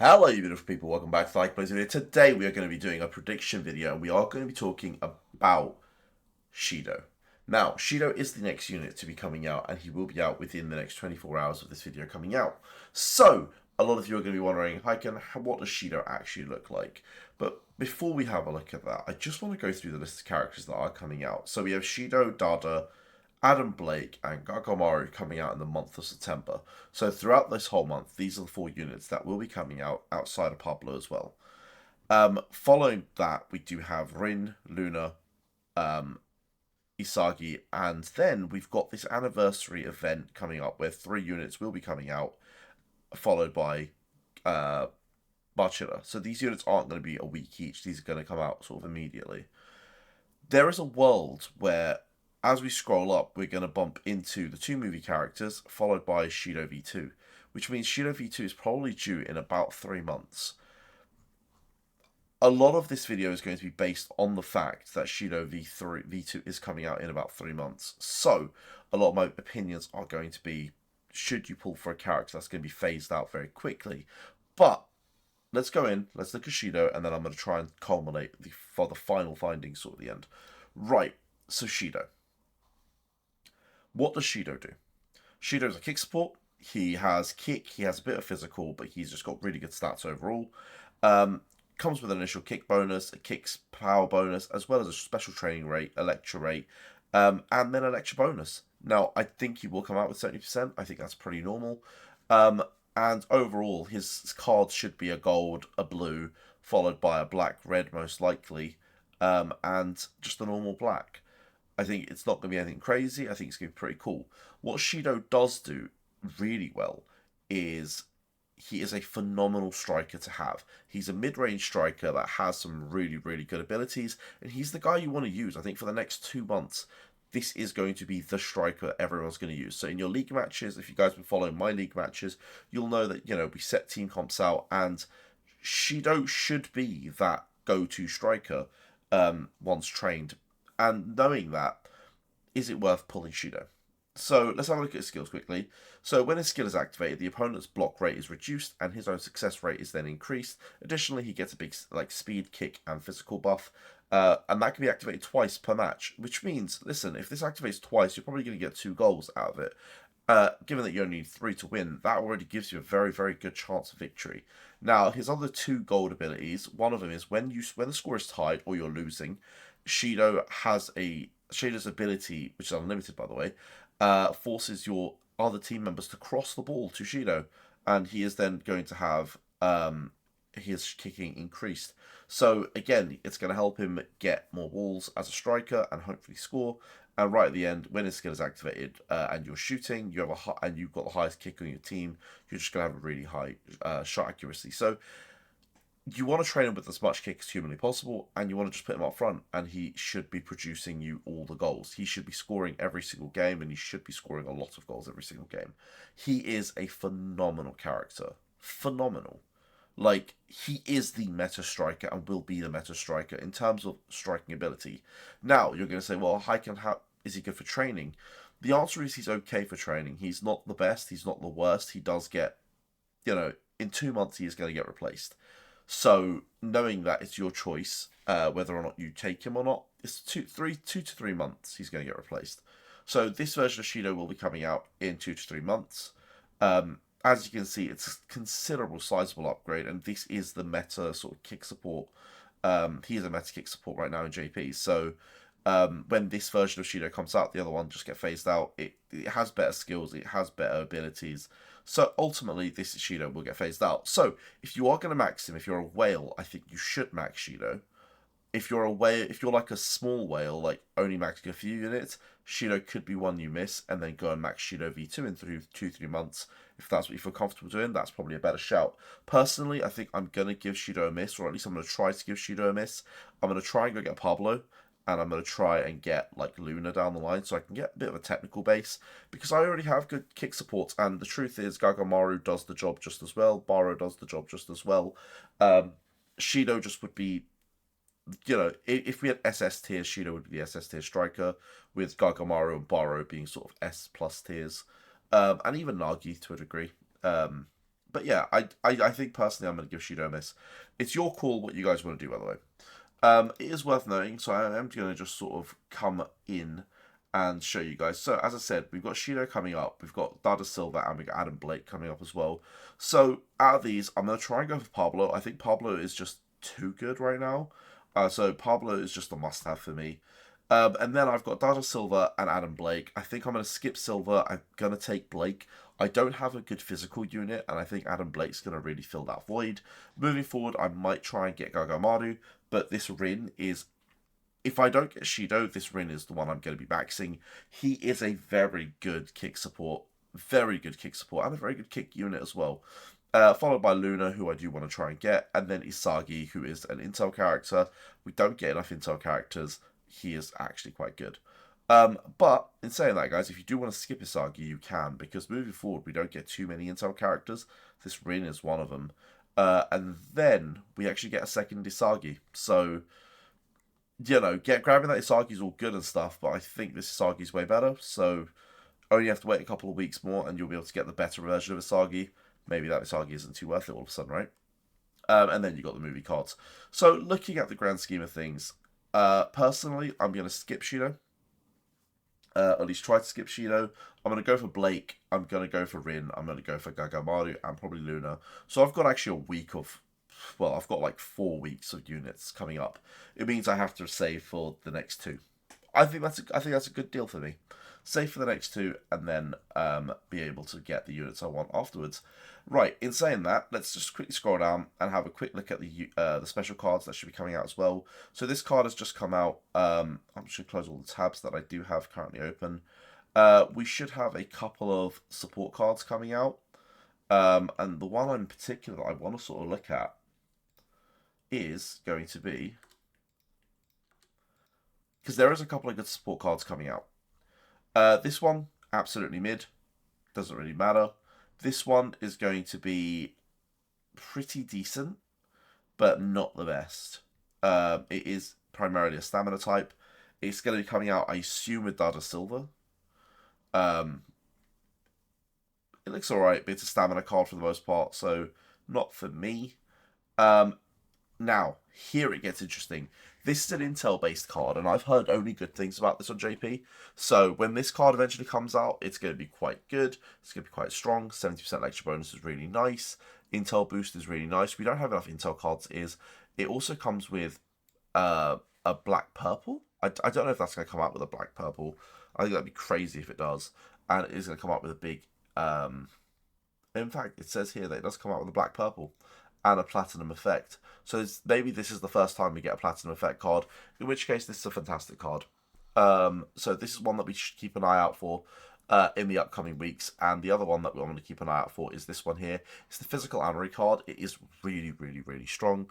Hello, you beautiful people. Welcome back to Like Plays Video. Today we are going to be doing a prediction video, and we are going to be talking about Shidou. Now, Shidou is the next unit to be coming out, and he will be out within the next 24 hours of this video coming out. So, a lot of you are going to be wondering, what does Shidou actually look like? But before we have a look at that, I just want to go through the list of characters that are coming out. So we have Shidou, Dada, Adam Blake, and Gagamaru coming out in the month of September. So throughout this whole month, these are the 4 units that will be coming out outside of Pablo as well. Following that, we do have Rin, Luna, Isagi, and then we've got this anniversary event coming up where 3 units will be coming out, followed by Bachira. So these units aren't going to be a week each, these are going to come out sort of immediately. There is a world where as we scroll up, we're going to bump into the 2 movie characters, followed by Shidou V2, which means Shidou V2 is probably due in about 3 months. A lot of this video is going to be based on the fact that Shidou V2 is coming out in about 3 months. So, a lot of my opinions are going to be, should you pull for a character that's going to be phased out very quickly? But, let's go in, let's look at Shidou, and then I'm going to try and culminate for the final findings sort of the end. Right, so Shidou. What does Shidou do? Shidou is a kick support. He has kick, he has a bit of physical, but he's just got really good stats overall. Comes with an initial kick bonus, a kick's power bonus, as well as a special training rate, Electra rate, and then Electra bonus. Now, I think he will come out with 70%. I think that's pretty normal. And overall, his cards should be a gold, a blue, followed by a black, red most likely, and just a normal black. I think it's not going to be anything crazy. I think it's going to be pretty cool. What Shidou does do really well is he is a phenomenal striker to have. He's a mid-range striker that has some really, really good abilities, and he's the guy you want to use. I think for the next 2 months, this is going to be the striker everyone's going to use. So in your league matches, if you guys have been following my league matches, you'll know that, we set team comps out, and Shidou should be that go-to striker once trained. And knowing that, is it worth pulling Shidou? So let's have a look at his skills quickly. So when his skill is activated, the opponent's block rate is reduced and his own success rate is then increased. Additionally, he gets a big speed, kick, and physical buff. And that can be activated twice per match, which means, listen, if this activates twice, you're probably going to get 2 goals out of it. Given that you only need 3 to win, that already gives you a very, very good chance of victory. Now, his other 2 gold abilities, one of them is when the score is tied or you're losing, Shidou's ability, which is unlimited by the way, forces your other team members to cross the ball to Shidou, and he is then going to have his kicking increased. So again, it's going to help him get more balls as a striker and hopefully score. And right at the end, when his skill is activated and you're shooting, and you've got the highest kick on your team, you're just going to have a really high shot accuracy. So you want to train him with as much kick as humanly possible, and you want to just put him up front, and he should be producing you all the goals. He should be scoring every single game, and he should be scoring a lot of goals every single game. He is a phenomenal character. Phenomenal. He is the meta striker and will be the meta striker in terms of striking ability. Now, you're going to say, well, how is he good for training? The answer is he's okay for training. He's not the best. He's not the worst. He does get, in 2 months he is going to get replaced. So knowing that it's your choice whether or not you take him or not, it's 2 to 3 months he's going to get replaced. So this version of Shidou will be coming out in 2 to 3 months. As you can see, it's a considerable, sizable upgrade, and this is the meta sort of kick support. He is a meta kick support right now in JP. So when this version of Shidou comes out, the other one just get phased out. It has better skills, it has better abilities. So ultimately, this Shidou will get phased out. So if you are going to max him, if you're a whale, I think you should max Shidou. If you're a whale, if you're like a small whale, like only maxing a few units, Shidou could be one you miss, and then go and max Shidou V2 in 3 months. If that's what you feel comfortable doing, that's probably a better shout. Personally, I think I'm going to give Shidou a miss, or at least I'm going to try to give Shidou a miss. I'm going to try and go get Pablo, and I'm going to try and get Luna down the line so I can get a bit of a technical base, because I already have good kick supports, and the truth is Gagamaru does the job just as well, Baro does the job just as well. Shidou just would be, if we had SS tiers, Shidou would be the SS tier striker, with Gagamaru and Baro being sort of S plus tiers, and even Nagi to a degree. But yeah, I think personally I'm going to give Shidou a miss. It's your call what you guys want to do, by the way. It is worth noting, so I am going to just sort of come in and show you guys. So, as I said, we've got Shidou coming up, we've got Dada Silva, and we've got Adam Blake coming up as well. So, out of these, I'm going to try and go for Pablo. I think Pablo is just too good right now. So, Pablo is just a must-have for me. And then I've got Dada Silva and Adam Blake. I think I'm going to skip Silva. I'm going to take Blake. I don't have a good physical unit, and I think Adam Blake's going to really fill that void. Moving forward, I might try and get Gagamaru, but this Rin is... If I don't get Shidou, this Rin is the one I'm going to be maxing. He is a very good kick support. Very good kick support, and a very good kick unit as well. Followed by Luna, who I do want to try and get, and then Isagi, who is an Intel character. We don't get enough Intel characters. He is actually quite good. But in saying that, guys, if you do want to skip Isagi, you can, because moving forward, we don't get too many Intel characters. This Rin is one of them. And then we actually get a second Isagi. So, you know, grabbing that Isagi is all good and stuff, but I think this Isagi is way better. So, only have to wait a couple of weeks more, and you'll be able to get the better version of Isagi. Maybe that Isagi isn't too worth it all of a sudden, right? And then you got the movie cards. So, looking at the grand scheme of things, personally, I'm going to skip Shidou. At least try to skip Shidou. I'm going to go for Blake. I'm going to go for Rin. I'm going to go for Gagamaru and probably Luna. So I've got actually a week of... Well, I've got like 4 weeks of units coming up. It means I have to save for the next 2. I think that's a good deal for me. Save for the next 2 and then be able to get the units I want afterwards. Right, in saying that, let's just quickly scroll down and have a quick look at the special cards that should be coming out as well. So this card has just come out. I'm just going to close all the tabs that I do have currently open. We should have a couple of support cards coming out. And the one in particular that I want to sort of look at is going to be... Because there is a couple of good support cards coming out. This one, absolutely mid. Doesn't really matter. This one is going to be pretty decent, but not the best. It is primarily a stamina type. It's going to be coming out, I assume, with Dada Silva. It looks alright, but it's a stamina card for the most part, so not for me. Now, here it gets interesting. This is an Intel-based card, and I've heard only good things about this on JP. So when this card eventually comes out, it's going to be quite good. It's going to be quite strong. 70% lecture bonus is really nice. Intel boost is really nice. We don't have enough Intel cards. It also comes with a black-purple. I don't know if that's going to come out with a black-purple. I think that'd be crazy if it does. And it is going to come out with a big... in fact, it says here that it does come out with a black-purple and a platinum effect. So maybe this is the first time we get a platinum effect card, in which case this is a fantastic card. So this is one that we should keep an eye out for in the upcoming weeks, and the other one that we want to keep an eye out for is this one here. It's the physical armory card. It is really, really, really strong.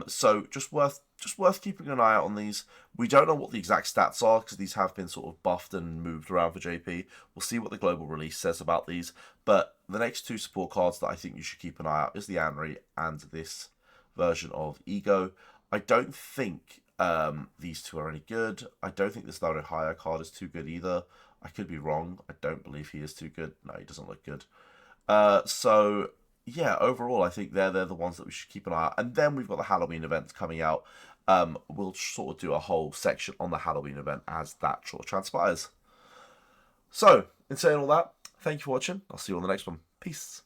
So just worth keeping an eye out on these. We don't know what the exact stats are because these have been sort of buffed and moved around for JP. We'll see what the global release says about these. But the next 2 support cards that I think you should keep an eye out is the Anri and this version of Ego. I don't think these 2 are any good. I don't think this Naruto Haya card is too good either. I could be wrong. I don't believe he is too good. No, he doesn't look good. So... yeah, overall, I think they're the ones that we should keep an eye out. And then we've got the Halloween event coming out. We'll sort of do a whole section on the Halloween event as that sort of transpires. So, in saying all that, thank you for watching. I'll see you on the next one. Peace.